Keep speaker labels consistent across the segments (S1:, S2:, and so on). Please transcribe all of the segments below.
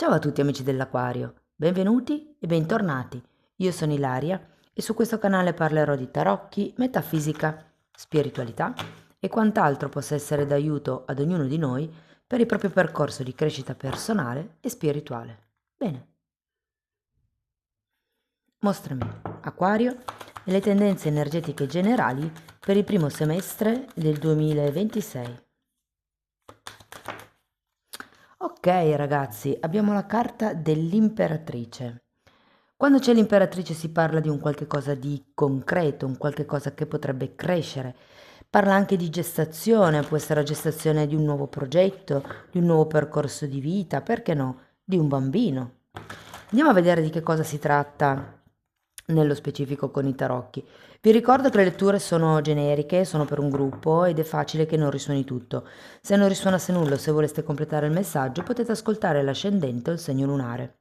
S1: Ciao a tutti amici dell'Aquario, benvenuti e bentornati. Io sono Ilaria e su questo canale parlerò di tarocchi, metafisica, spiritualità e quant'altro possa essere d'aiuto ad ognuno di noi per il proprio percorso di crescita personale e spirituale. Bene, mostrami, Acquario, e le tendenze energetiche generali per il primo semestre del 2026. Ok ragazzi, abbiamo la carta dell'imperatrice. Quando c'è l'imperatrice si parla di un qualche cosa di concreto, un qualche cosa che potrebbe crescere. Parla anche di gestazione, può essere la gestazione di un nuovo progetto, di un nuovo percorso di vita, perché no, di un bambino. Andiamo a vedere di che cosa si tratta nello specifico con i tarocchi. Vi ricordo che le letture sono generiche, sono per un gruppo ed è facile che non risuoni tutto. Se non risuonasse nulla o se voleste completare il messaggio potete ascoltare l'ascendente o il segno lunare.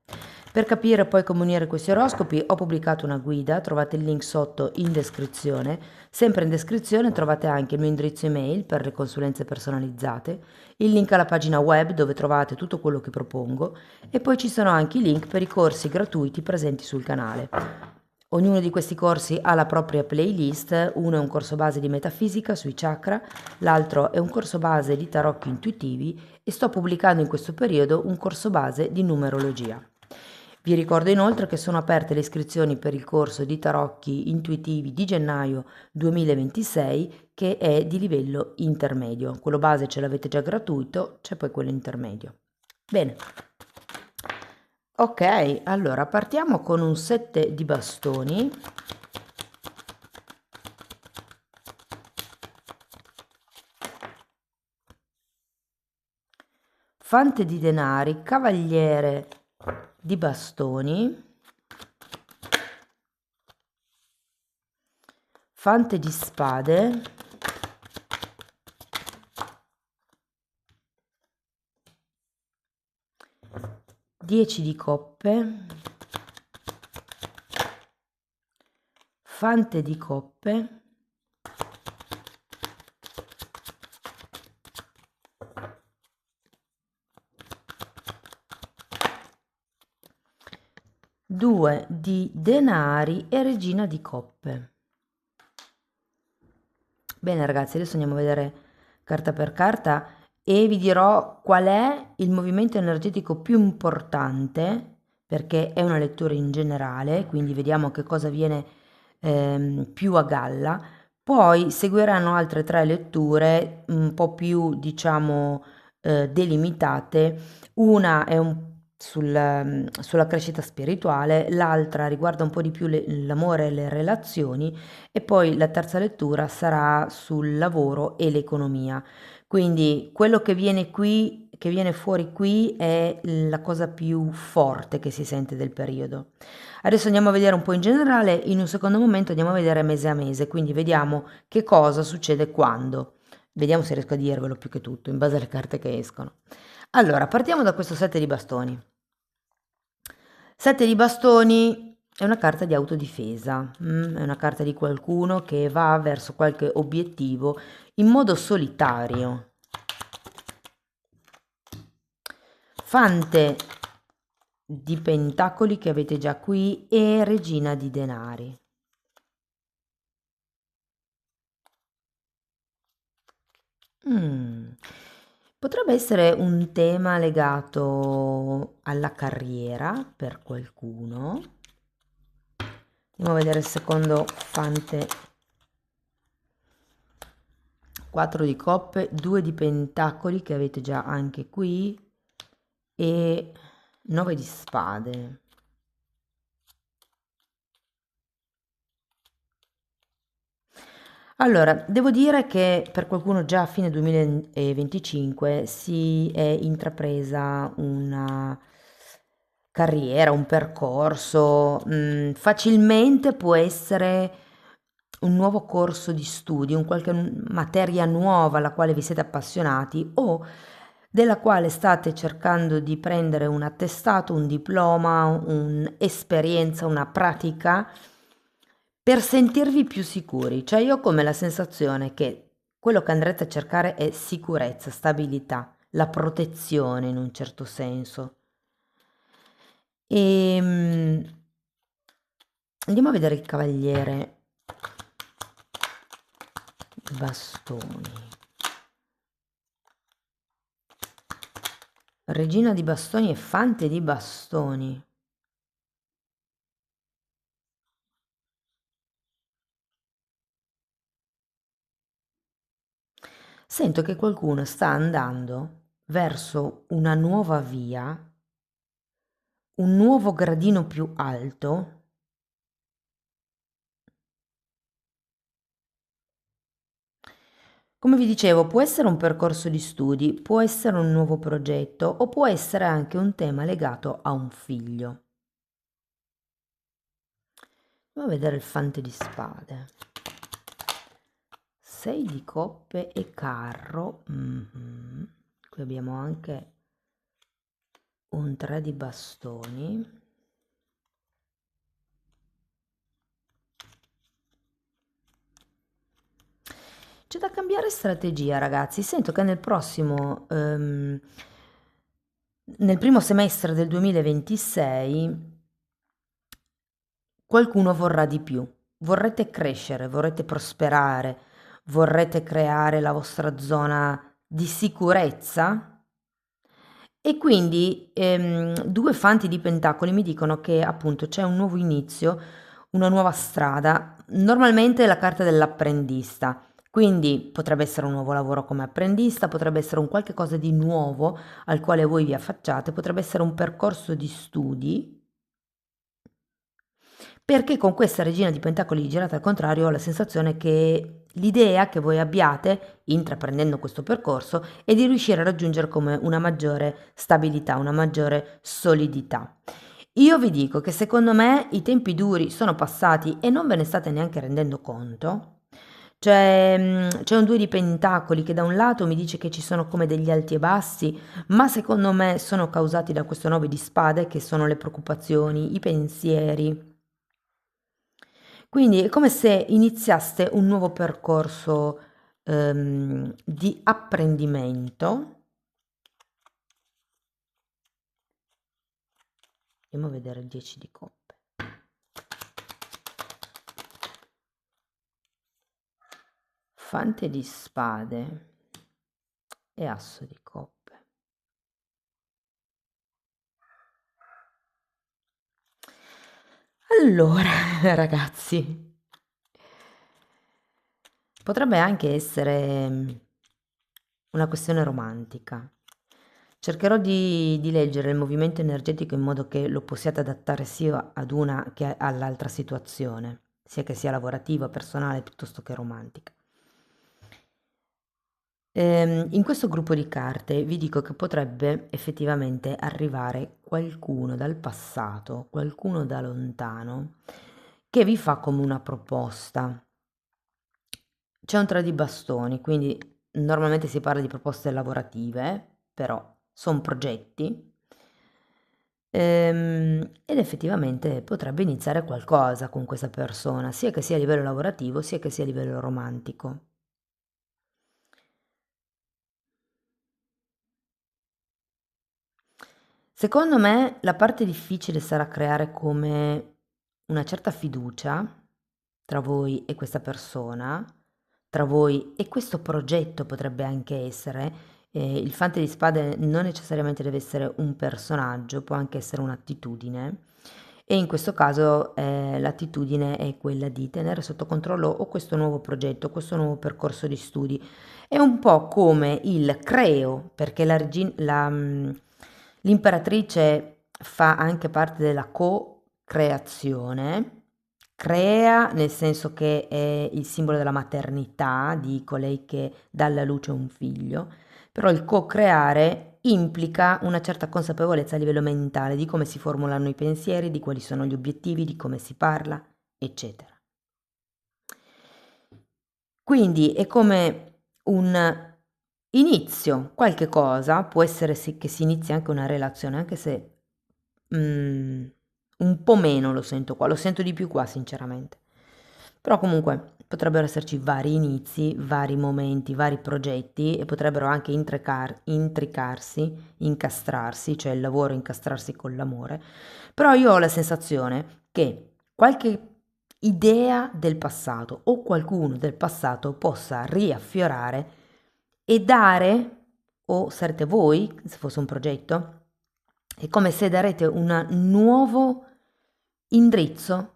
S1: Per capire poi come unire questi oroscopi ho pubblicato una guida, trovate il link sotto in descrizione. Sempre in descrizione trovate anche il mio indirizzo email per le consulenze personalizzate, il link alla pagina web dove trovate tutto quello che propongo e poi ci sono anche i link per i corsi gratuiti presenti sul canale. Ognuno di questi corsi ha la propria playlist, uno è un corso base di metafisica sui chakra, l'altro è un corso base di tarocchi intuitivi e sto pubblicando in questo periodo un corso base di numerologia. Vi ricordo inoltre che sono aperte le iscrizioni per il corso di tarocchi intuitivi di gennaio 2026 che è di livello intermedio. Quello base ce l'avete già gratuito, c'è poi quello intermedio. Bene. Ok, allora partiamo con un 7 di bastoni. Fante di denari, cavaliere di bastoni, fante di spade, dieci di coppe, fante di coppe, due di denari e regina di coppe. Bene ragazzi, adesso andiamo a vedere carta per carta e vi dirò qual è il movimento energetico più importante, perché è una lettura in generale, quindi vediamo che cosa viene più a galla. Poi seguiranno altre tre letture un po' più, diciamo, delimitate. Una è sulla crescita spirituale, l'altra riguarda un po' di più l'amore e le relazioni e poi la terza lettura sarà sul lavoro e l'economia. Quindi quello che viene qui, che viene fuori qui è la cosa più forte che si sente del periodo. Adesso andiamo a vedere un po' in generale, in un secondo momento andiamo a vedere mese a mese, quindi vediamo che cosa succede quando. Vediamo se riesco a dirvelo più che tutto, in base alle carte che escono. Allora, partiamo da questo 7 di bastoni. 7 di bastoni è una carta di autodifesa, è una carta di qualcuno che va verso qualche obiettivo in modo solitario. Fante di pentacoli che avete già qui e regina di denari. Potrebbe essere un tema legato alla carriera per qualcuno. Andiamo a vedere il secondo fante. 4 di coppe, 2 di pentacoli che avete già anche qui e 9 di spade. Allora, devo dire che per qualcuno già a fine 2025 si è intrapresa una carriera, un percorso, facilmente può essere un nuovo corso di studi, un qualche materia nuova alla quale vi siete appassionati o della quale state cercando di prendere un attestato, un diploma, un'esperienza, una pratica per sentirvi più sicuri. Cioè io ho come la sensazione che quello che andrete a cercare è sicurezza, stabilità, la protezione in un certo senso. Andiamo a vedere il cavaliere di bastoni. Regina di bastoni e fante di bastoni. Sento che qualcuno sta andando verso una nuova via, un nuovo gradino più alto. Come vi dicevo, può essere un percorso di studi, può essere un nuovo progetto o può essere anche un tema legato a un figlio. Andiamo a vedere il fante di spade. 6 di coppe e carro. Qui abbiamo anche un 3 di bastoni. C'è da cambiare strategia, ragazzi. Sento che nel primo semestre del 2026 qualcuno vorrà di più. Vorrete crescere, vorrete prosperare, vorrete creare la vostra zona di sicurezza. E quindi due fanti di pentacoli mi dicono che appunto c'è un nuovo inizio, una nuova strada. Normalmente è la carta dell'apprendista. Quindi potrebbe essere un nuovo lavoro come apprendista, potrebbe essere un qualche cosa di nuovo al quale voi vi affacciate, potrebbe essere un percorso di studi, perché con questa regina di pentacoli girata al contrario ho la sensazione che l'idea che voi abbiate, intraprendendo questo percorso, è di riuscire a raggiungere come una maggiore stabilità, una maggiore solidità. Io vi dico che secondo me i tempi duri sono passati e non ve ne state neanche rendendo conto. C'è un 2 di pentacoli che da un lato mi dice che ci sono come degli alti e bassi, ma secondo me sono causati da questo 9 di spade che sono le preoccupazioni, i pensieri. Quindi è come se iniziaste un nuovo percorso di apprendimento. Andiamo a vedere il 10 di coppe. Fante di spade e asso di coppe. Allora, ragazzi, potrebbe anche essere una questione romantica. Cercherò di leggere il movimento energetico in modo che lo possiate adattare sia ad una che all'altra situazione, sia che sia lavorativa, personale, piuttosto che romantica. In questo gruppo di carte vi dico che potrebbe effettivamente arrivare qualcuno dal passato, qualcuno da lontano, che vi fa come una proposta. C'è un 3 di bastoni, quindi normalmente si parla di proposte lavorative, però son progetti. Ed effettivamente potrebbe iniziare qualcosa con questa persona, sia che sia a livello lavorativo, sia che sia a livello romantico. Secondo me la parte difficile sarà creare come una certa fiducia tra voi e questa persona, tra voi e questo progetto potrebbe anche essere. Il fante di spade non necessariamente deve essere un personaggio, può anche essere un'attitudine. E in questo caso l'attitudine è quella di tenere sotto controllo o questo nuovo progetto, questo nuovo percorso di studi. È un po' come il creo, perché l'imperatrice fa anche parte della co-creazione, crea nel senso che è il simbolo della maternità, di colei che dà alla luce un figlio, però il co-creare implica una certa consapevolezza a livello mentale di come si formulano i pensieri, di quali sono gli obiettivi, di come si parla, eccetera. Quindi è come un inizio, qualche cosa, può essere che si inizi anche una relazione, anche se un po' meno lo sento qua, lo sento di più qua sinceramente. Però comunque potrebbero esserci vari inizi, vari momenti, vari progetti e potrebbero anche intricarsi, incastrarsi, cioè il lavoro incastrarsi con l'amore. Però io ho la sensazione che qualche idea del passato o qualcuno del passato possa riaffiorare e dare, o sarete voi, se fosse un progetto, è come se darete un nuovo indirizzo,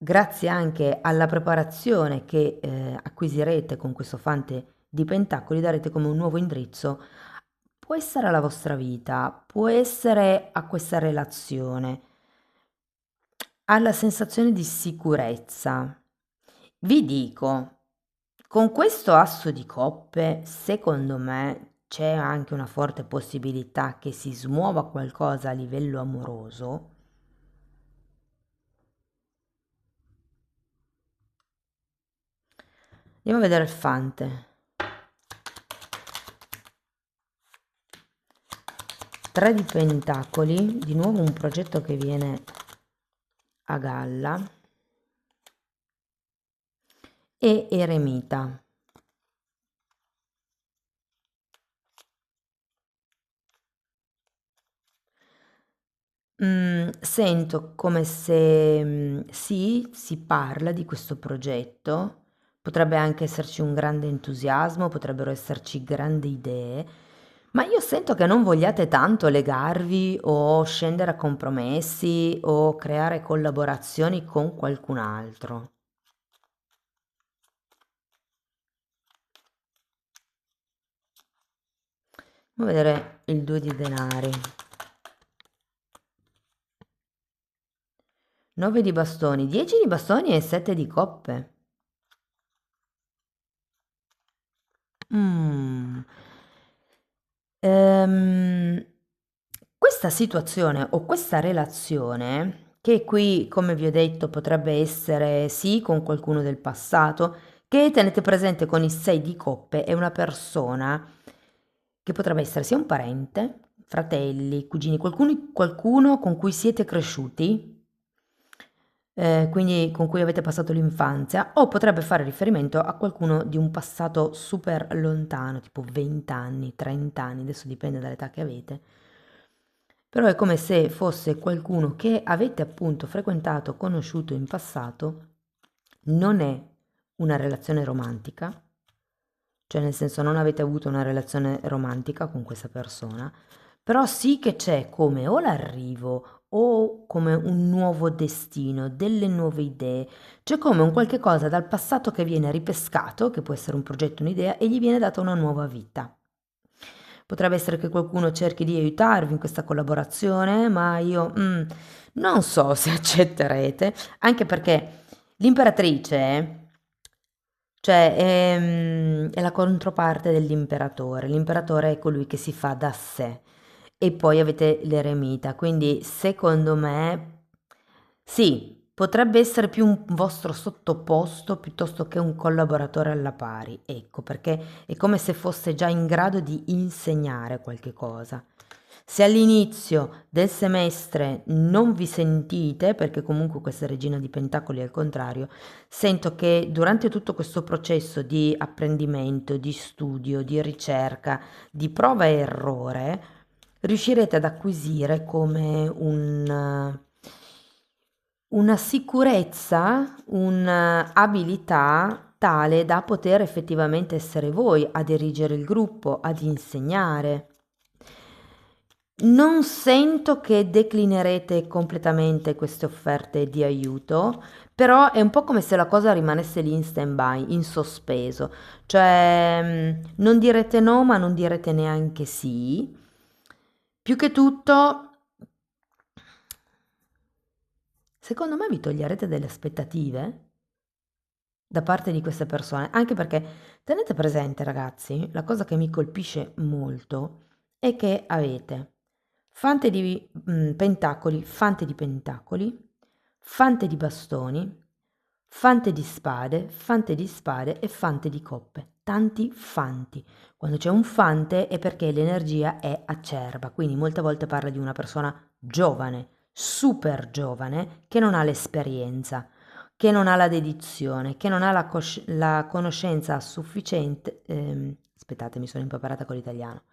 S1: grazie anche alla preparazione che acquisirete con questo fante di pentacoli, darete come un nuovo indirizzo. Può essere alla vostra vita, può essere a questa relazione, alla sensazione di sicurezza. Vi dico, con questo asso di coppe, secondo me c'è anche una forte possibilità che si smuova qualcosa a livello amoroso. Andiamo a vedere il fante. 3 di pentacoli, di nuovo un progetto che viene a galla, e eremita. Sento come se sì, si parla di questo progetto, potrebbe anche esserci un grande entusiasmo, potrebbero esserci grandi idee, ma io sento che non vogliate tanto legarvi o scendere a compromessi o creare collaborazioni con qualcun altro. Andiamo a vedere il 2 di denari. 9 di bastoni, 10 di bastoni e 7 di coppe. Mm. Ehm, Questa situazione o questa relazione, che qui, come vi ho detto, potrebbe essere sì con qualcuno del passato, che tenete presente con i 6 di coppe, è una persona che potrebbe essere sia un parente, fratelli, cugini, qualcuno con cui siete cresciuti, quindi con cui avete passato l'infanzia, o potrebbe fare riferimento a qualcuno di un passato super lontano, tipo 20 anni, 30 anni, adesso dipende dall'età che avete. Però è come se fosse qualcuno che avete appunto frequentato, conosciuto in passato, non è una relazione romantica, cioè nel senso non avete avuto una relazione romantica con questa persona, però sì che c'è come o l'arrivo o come un nuovo destino, delle nuove idee, c'è come un qualche cosa dal passato che viene ripescato, che può essere un progetto, un'idea, e gli viene data una nuova vita. Potrebbe essere che qualcuno cerchi di aiutarvi in questa collaborazione, ma io non so se accetterete, anche perché l'imperatrice, cioè, è la controparte dell'imperatore. L'imperatore è colui che si fa da sé. E poi avete l'eremita. Quindi, secondo me, sì, potrebbe essere più un vostro sottoposto piuttosto che un collaboratore alla pari. Ecco, perché è come se fosse già in grado di insegnare qualche cosa. Se all'inizio del semestre non vi sentite, perché comunque questa regina di pentacoli è al contrario, sento che durante tutto questo processo di apprendimento, di studio, di ricerca, di prova e errore, riuscirete ad acquisire come una sicurezza, un'abilità tale da poter effettivamente essere voi a dirigere il gruppo, ad insegnare. Non sento che declinerete completamente queste offerte di aiuto, però è un po' come se la cosa rimanesse lì in stand-by, in sospeso. Cioè, non direte no, ma non direte neanche sì. Più che tutto, secondo me vi toglierete delle aspettative da parte di queste persone, anche perché tenete presente, ragazzi, la cosa che mi colpisce molto è che avete fante di pentacoli, fante di bastoni, fante di spade e fante di coppe. Tanti fanti. Quando c'è un fante è perché l'energia è acerba, quindi molte volte parla di una persona giovane, super giovane, che non ha l'esperienza, che non ha la dedizione, che non ha la conoscenza sufficiente, aspettate, mi sono impaparata con l'italiano,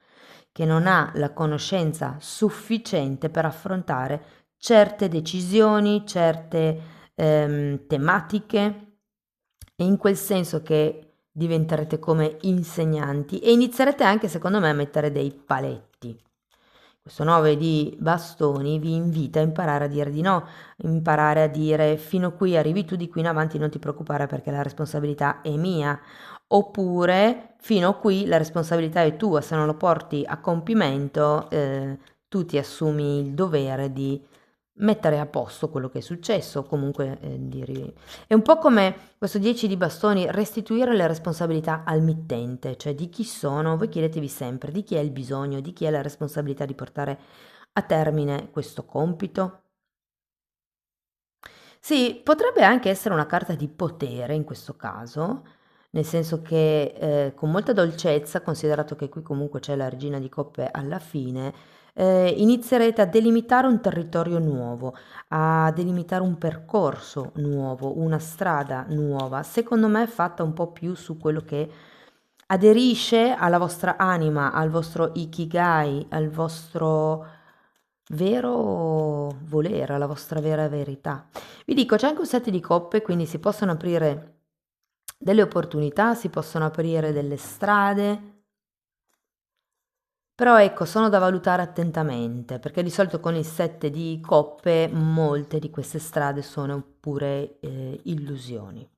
S1: che non ha la conoscenza sufficiente per affrontare certe decisioni, certe tematiche, e in quel senso che diventerete come insegnanti e inizierete anche, secondo me, a mettere dei paletti. Questo 9 di bastoni vi invita a imparare a dire di no, imparare a dire fino qui arrivi tu, di qui in avanti non ti preoccupare perché la responsabilità è mia, oppure fino a qui la responsabilità è tua, se non lo porti a compimento tu ti assumi il dovere di mettere a posto quello che è successo, comunque è un po' come questo 10 di bastoni, restituire le responsabilità al mittente, cioè di chi sono, voi chiedetevi sempre di chi è il bisogno, di chi è la responsabilità di portare a termine questo compito. Sì, potrebbe anche essere una carta di potere in questo caso, nel senso che con molta dolcezza, considerato che qui comunque c'è la regina di coppe alla fine, inizierete a delimitare un territorio nuovo, a delimitare un percorso nuovo, una strada nuova, secondo me fatta un po' più su quello che aderisce alla vostra anima, al vostro ikigai, al vostro vero volere, alla vostra vera verità. Vi dico, c'è anche un set di coppe, quindi si possono aprire delle opportunità, si possono aprire delle strade, però ecco, sono da valutare attentamente, perché di solito con il set di coppe molte di queste strade sono pure illusioni.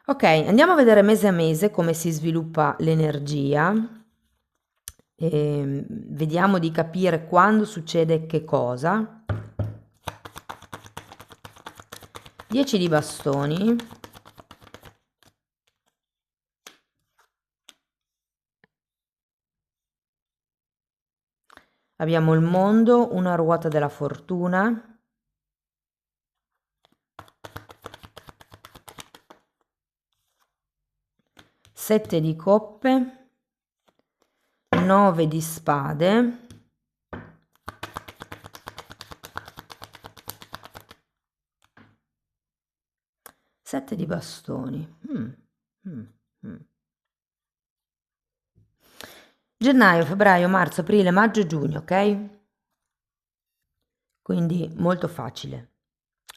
S1: Ok, andiamo a vedere mese a mese come si sviluppa l'energia. Vediamo di capire quando succede che cosa. 10 di bastoni. Abbiamo il mondo, una ruota della fortuna. Sette di coppe. 9 di spade. Sette di bastoni. Gennaio, febbraio, marzo, aprile, maggio e giugno, ok? Quindi molto facile.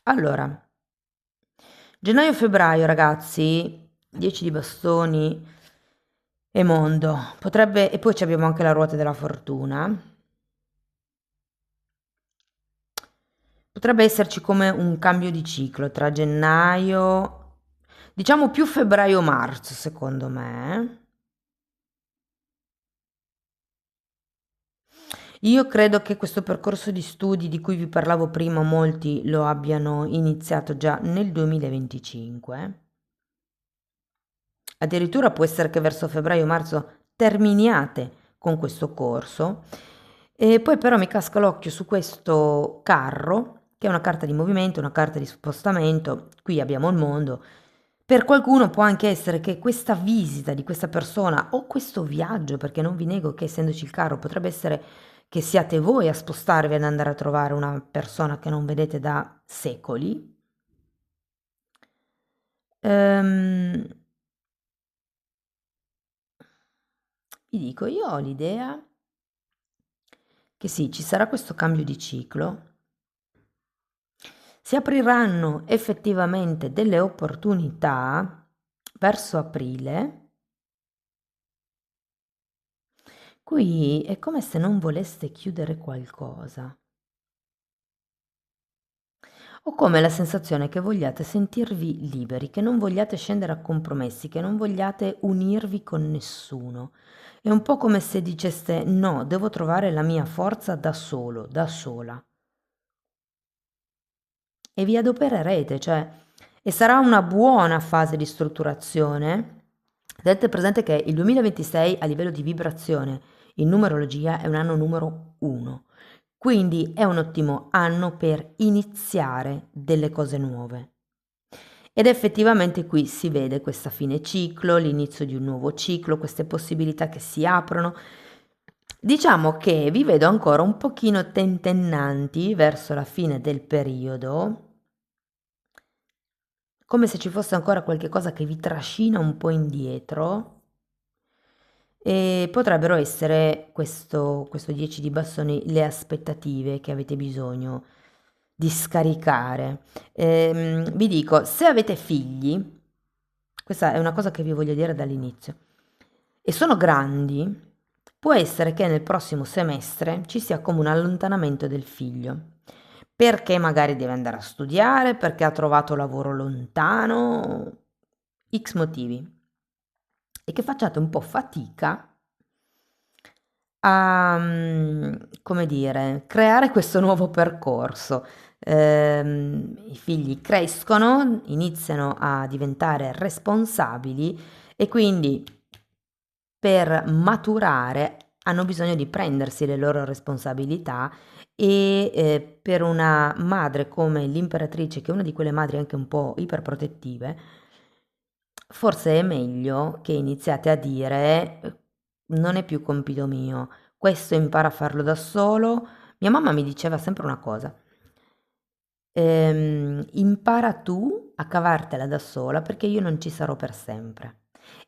S1: Allora, gennaio, febbraio, ragazzi, 10 di bastoni e mondo. Potrebbe, e poi abbiamo anche la ruota della fortuna. Potrebbe esserci come un cambio di ciclo tra gennaio, diciamo più febbraio-marzo, secondo me. Io credo che questo percorso di studi di cui vi parlavo prima, molti lo abbiano iniziato già nel 2025. Addirittura può essere che verso febbraio-marzo terminiate con questo corso. E poi però mi casca l'occhio su questo carro, che è una carta di movimento, una carta di spostamento. Qui abbiamo il mondo. Per qualcuno può anche essere che questa visita di questa persona o questo viaggio, perché non vi nego che essendoci il carro potrebbe essere che siate voi a spostarvi ad andare a trovare una persona che non vedete da secoli. Vi dico, io ho l'idea che sì, ci sarà questo cambio di ciclo, si apriranno effettivamente delle opportunità verso aprile. Qui è come se non voleste chiudere qualcosa. Ho come la sensazione che vogliate sentirvi liberi, che non vogliate scendere a compromessi, che non vogliate unirvi con nessuno. È un po' come se diceste no, devo trovare la mia forza da solo, da sola. E vi adopererete, cioè, e sarà una buona fase di strutturazione. Tenete presente che il 2026 a livello di vibrazione in numerologia è un anno numero 1, quindi è un ottimo anno per iniziare delle cose nuove. Ed effettivamente qui si vede questa fine ciclo, l'inizio di un nuovo ciclo, queste possibilità che si aprono. Diciamo che vi vedo ancora un pochino tentennanti verso la fine del periodo, come se ci fosse ancora qualche cosa che vi trascina un po' indietro. E potrebbero essere questo 10 di bastoni le aspettative che avete bisogno di scaricare. Vi dico, se avete figli, questa è una cosa che vi voglio dire dall'inizio, e sono grandi, può essere che nel prossimo semestre ci sia come un allontanamento del figlio, perché magari deve andare a studiare, perché ha trovato lavoro lontano, X motivi, e che facciate un po' fatica a, come dire, creare questo nuovo percorso. I figli crescono, iniziano a diventare responsabili e quindi per maturare hanno bisogno di prendersi le loro responsabilità e per una madre come l'imperatrice, che è una di quelle madri anche un po' iperprotettive, forse è meglio che iniziate a dire non è più compito mio, questo impara a farlo da solo. Mia mamma mi diceva sempre una cosa, impara tu a cavartela da sola perché io non ci sarò per sempre.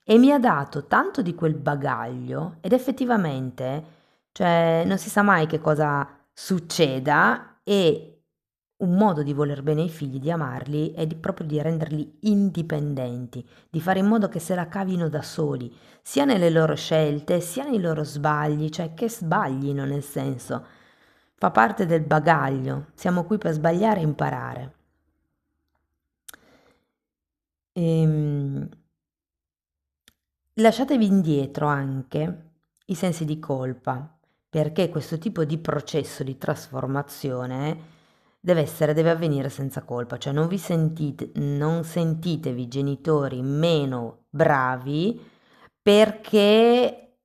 S1: E mi ha dato tanto di quel bagaglio ed effettivamente, cioè, non si sa mai che cosa succeda e un modo di voler bene ai figli, di amarli, è proprio di renderli indipendenti, di fare in modo che se la cavino da soli, sia nelle loro scelte, sia nei loro sbagli, cioè che sbaglino nel senso, fa parte del bagaglio, siamo qui per sbagliare e imparare. Ehm, Lasciatevi indietro anche i sensi di colpa, perché questo tipo di processo di trasformazione deve avvenire senza colpa, cioè non sentitevi genitori meno bravi perché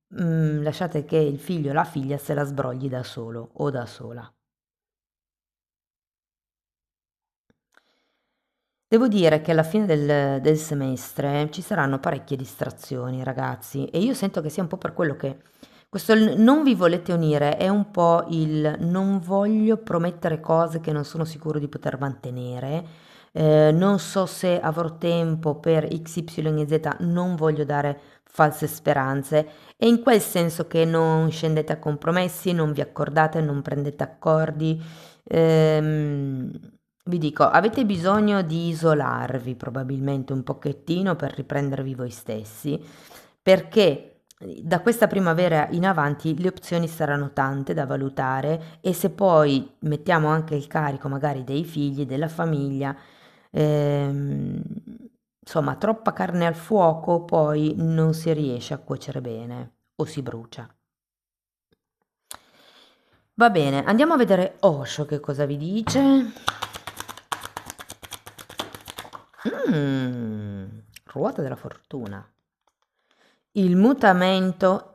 S1: lasciate che il figlio o la figlia se la sbrogli da solo o da sola. Devo dire che alla fine del semestre ci saranno parecchie distrazioni, ragazzi, e io sento che sia un po' per quello che non vi volete unire è un po' il non voglio promettere cose che non sono sicuro di poter mantenere, non so se avrò tempo per X, Y e Z, non voglio dare false speranze, e in quel senso che non scendete a compromessi, non vi accordate, non prendete accordi. Ehm, Vi dico, avete bisogno di isolarvi probabilmente un pochettino per riprendervi voi stessi, perché da questa primavera in avanti le opzioni saranno tante da valutare e se poi mettiamo anche il carico magari dei figli, della famiglia, ehm, insomma, troppa carne al fuoco poi non si riesce a cuocere bene o si brucia. Va bene, andiamo a vedere Osho che cosa vi dice. Mm, ruota della fortuna. Il mutamento,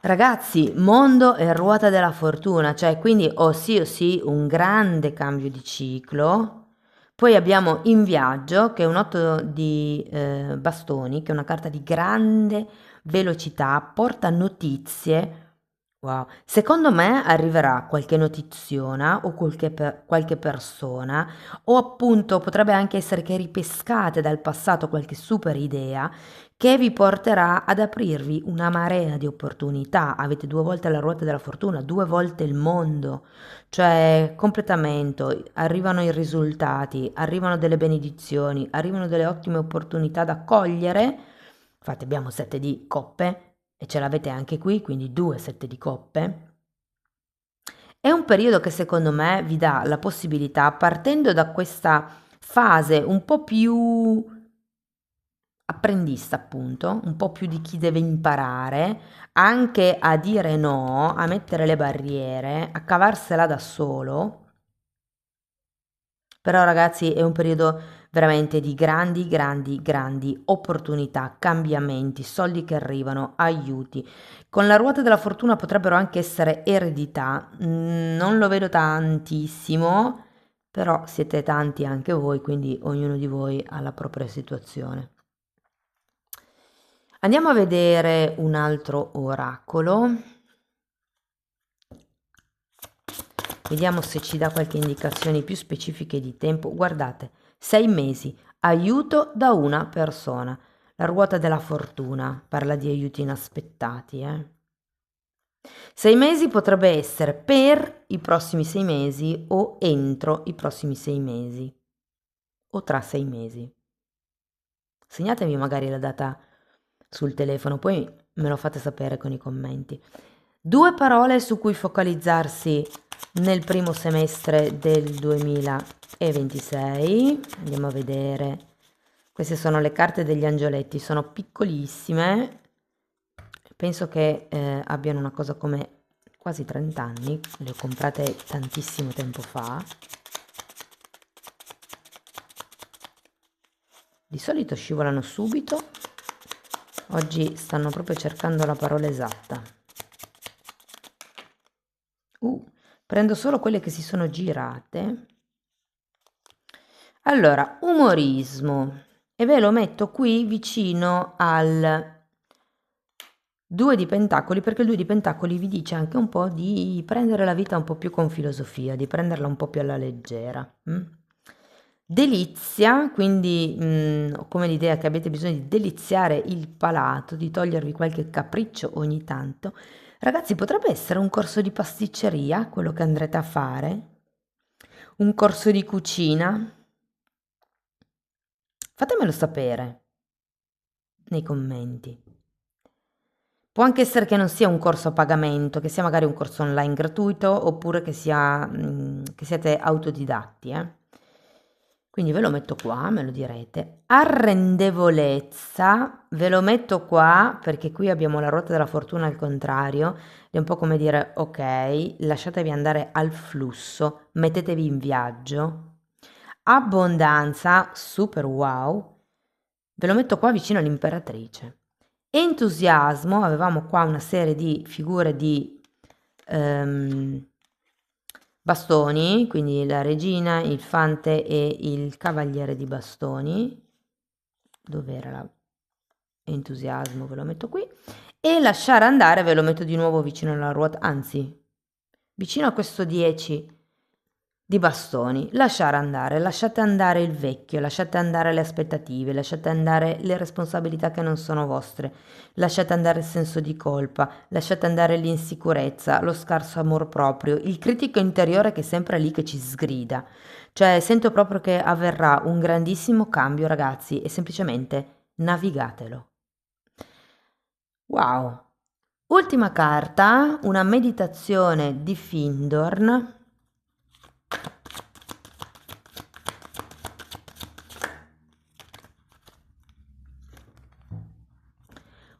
S1: ragazzi, mondo e ruota della fortuna, cioè quindi o sì un grande cambio di ciclo. Poi abbiamo in viaggio, che è un 8 di bastoni, che è una carta di grande velocità, porta notizie. Wow, secondo me arriverà qualche notiziona o qualche persona, o appunto potrebbe anche essere che ripescate dal passato qualche super idea che vi porterà ad aprirvi una marea di opportunità. Avete due volte la ruota della fortuna, due volte il mondo, cioè completamento, arrivano i risultati, arrivano delle benedizioni, arrivano delle ottime opportunità da cogliere. Infatti abbiamo 7 di coppe e ce l'avete anche qui, quindi 2 7 di coppe. È un periodo che secondo me vi dà la possibilità, partendo da questa fase un po' più apprendista, appunto, un po' più di chi deve imparare, anche a dire no, a mettere le barriere, a cavarsela da solo. Però ragazzi è un periodo veramente di grandi, grandi, grandi opportunità, cambiamenti, soldi che arrivano, aiuti. Con la ruota della fortuna potrebbero anche essere eredità, non lo vedo tantissimo, però siete tanti anche voi, quindi ognuno di voi ha la propria situazione. Andiamo a vedere un altro oracolo. Vediamo se ci dà qualche indicazione più specifiche di tempo. Guardate, 6 mesi, aiuto da una persona. La ruota della fortuna parla di aiuti inaspettati, 6 mesi potrebbe essere per i prossimi 6 mesi o entro i prossimi 6 mesi o tra 6 mesi. Segnatevi magari la data sul telefono, poi me lo fate sapere con i commenti. 2 parole su cui focalizzarsi nel primo semestre del 2026. Andiamo a vedere. Queste sono le carte degli angioletti, sono piccolissime. Penso che abbiano una cosa come quasi 30 anni, le ho comprate tantissimo tempo fa. Di solito scivolano subito, oggi stanno proprio cercando la parola esatta. Prendo solo quelle che si sono girate. Allora, umorismo, e ve lo metto qui vicino al 2 di pentacoli, perché il 2 di pentacoli vi dice anche un po' di prendere la vita un po' più con filosofia, di prenderla un po' più alla leggera. Delizia, quindi ho come l'idea che avete bisogno di deliziare il palato, di togliervi qualche capriccio ogni tanto. Ragazzi, potrebbe essere un corso di pasticceria quello che andrete a fare? Un corso di cucina? Fatemelo sapere nei commenti. Può anche essere che non sia un corso a pagamento, che sia magari un corso online gratuito oppure che siate autodidatti, Quindi ve lo metto qua, me lo direte. Arrendevolezza, ve lo metto qua perché qui abbiamo la ruota della fortuna al contrario. È un po' come dire, ok, lasciatevi andare al flusso, mettetevi in viaggio. Abbondanza, super wow, ve lo metto qua vicino all'imperatrice. Entusiasmo, avevamo qua una serie di figure di bastoni, quindi la regina, il fante e il cavaliere di bastoni. Dov'era l'entusiasmo? Ve lo metto qui. E lasciare andare, ve lo metto di nuovo vicino alla ruota, anzi, vicino a questo 10 di bastoni. Lasciare andare, lasciate andare il vecchio, lasciate andare le aspettative, lasciate andare le responsabilità che non sono vostre, lasciate andare il senso di colpa, lasciate andare l'insicurezza, lo scarso amor proprio, il critico interiore che è sempre lì che ci sgrida. Cioè sento proprio che avverrà un grandissimo cambio, ragazzi, e semplicemente navigatelo. Wow. Ultima carta, una meditazione di Findorn.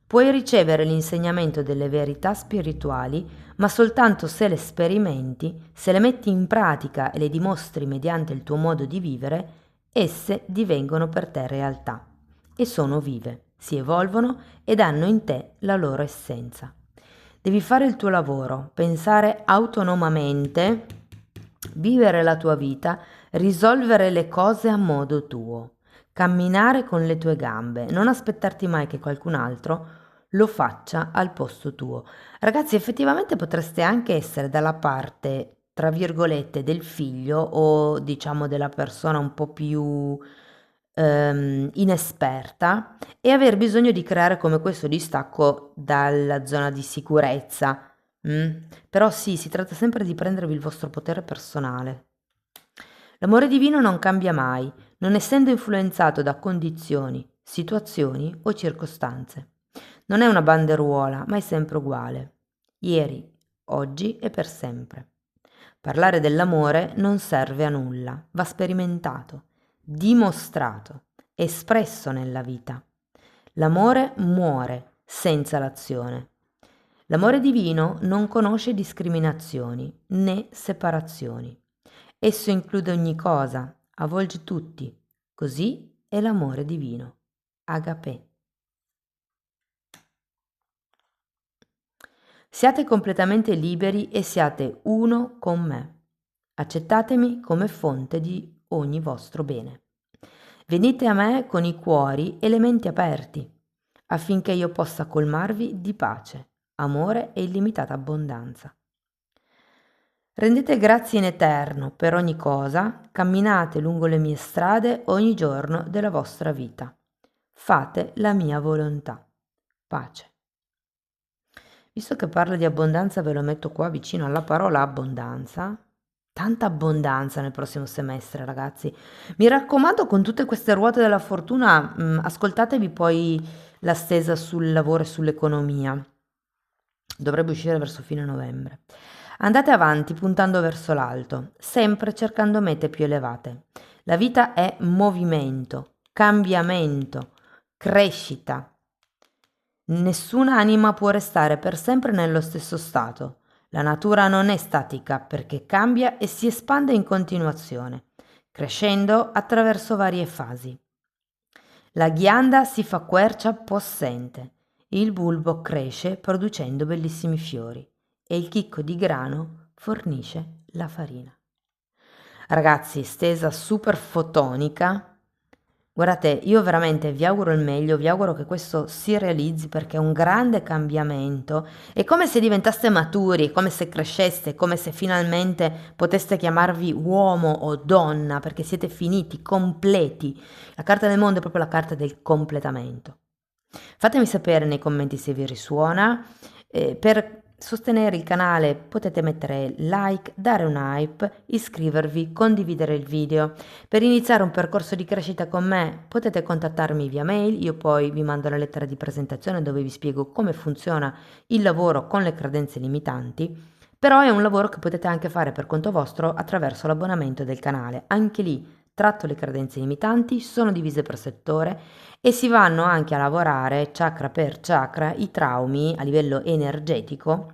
S1: Puoi ricevere l'insegnamento delle verità spirituali, ma soltanto se le sperimenti, se le metti in pratica e le dimostri mediante il tuo modo di vivere, esse divengono per te realtà e sono vive, si evolvono ed hanno in te la loro essenza. Devi fare il tuo lavoro, pensare autonomamente, vivere la tua vita, risolvere le cose a modo tuo, camminare con le tue gambe, non aspettarti mai che qualcun altro lo faccia al posto tuo. Ragazzi, effettivamente potreste anche essere dalla parte, tra virgolette, del figlio o diciamo della persona un po' più inesperta e aver bisogno di creare come questo distacco dalla zona di sicurezza. Però sì, si tratta sempre di prendervi il vostro potere personale. L'amore divino non cambia mai, non essendo influenzato da condizioni, situazioni o circostanze. Non è una banderuola, ma è sempre uguale. Ieri, oggi e per sempre. Parlare dell'amore non serve a nulla, va sperimentato, dimostrato, espresso nella vita. L'amore muore senza l'azione. L'amore divino non conosce discriminazioni né separazioni. Esso include ogni cosa, avvolge tutti. Così è l'amore divino. Agapè. Siate completamente liberi e siate uno con me. Accettatemi come fonte di ogni vostro bene. Venite a me con i cuori e le menti aperti, affinché io possa colmarvi di pace, amore e illimitata abbondanza. Rendete grazie in eterno per ogni cosa, camminate lungo le mie strade ogni giorno della vostra vita. Fate la mia volontà. Pace. Visto che parla di abbondanza, ve lo metto qua vicino alla parola abbondanza. Tanta abbondanza nel prossimo semestre, ragazzi. Mi raccomando, con tutte queste ruote della fortuna, ascoltatevi poi la stesa sul lavoro e sull'economia. Dovrebbe uscire verso fine novembre. Andate avanti puntando verso l'alto, sempre cercando mete più elevate. La vita è movimento, cambiamento, crescita. Nessuna anima può restare per sempre nello stesso stato. La natura non è statica perché cambia e si espande in continuazione, crescendo attraverso varie fasi. La ghianda si fa quercia possente, il bulbo cresce producendo bellissimi fiori e il chicco di grano fornisce la farina. Ragazzi, stesa super fotonica. Guardate, io veramente vi auguro il meglio, vi auguro che questo si realizzi perché è un grande cambiamento. È come se diventaste maturi, è come se cresceste, è come se finalmente poteste chiamarvi uomo o donna perché siete finiti, completi. La carta del mondo è proprio la carta del completamento. Fatemi sapere nei commenti se vi risuona. Per sostenere il canale potete mettere like, dare un hype, iscrivervi, condividere il video. Per iniziare un percorso di crescita con me potete contattarmi via mail, io poi vi mando la lettera di presentazione dove vi spiego come funziona il lavoro con le credenze limitanti. Però è un lavoro che potete anche fare per conto vostro attraverso l'abbonamento del canale. Anche lì tratto le credenze limitanti, sono divise per settore e si vanno anche a lavorare chakra per chakra i traumi a livello energetico,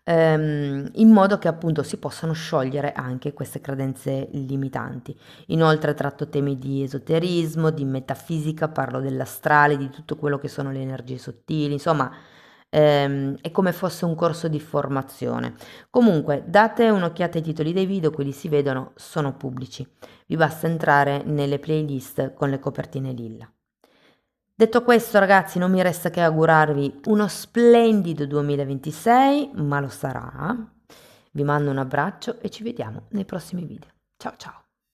S1: in modo che appunto si possano sciogliere anche queste credenze limitanti. Inoltre tratto temi di esoterismo, di metafisica, parlo dell'astrale, di tutto quello che sono le energie sottili, insomma è come fosse un corso di formazione. Comunque date un'occhiata ai titoli dei video, quelli si vedono, sono pubblici. Vi basta entrare nelle playlist con le copertine lilla. Detto questo, ragazzi, non mi resta che augurarvi uno splendido 2026, ma lo sarà. Vi mando un abbraccio e ci vediamo nei prossimi video. Ciao ciao!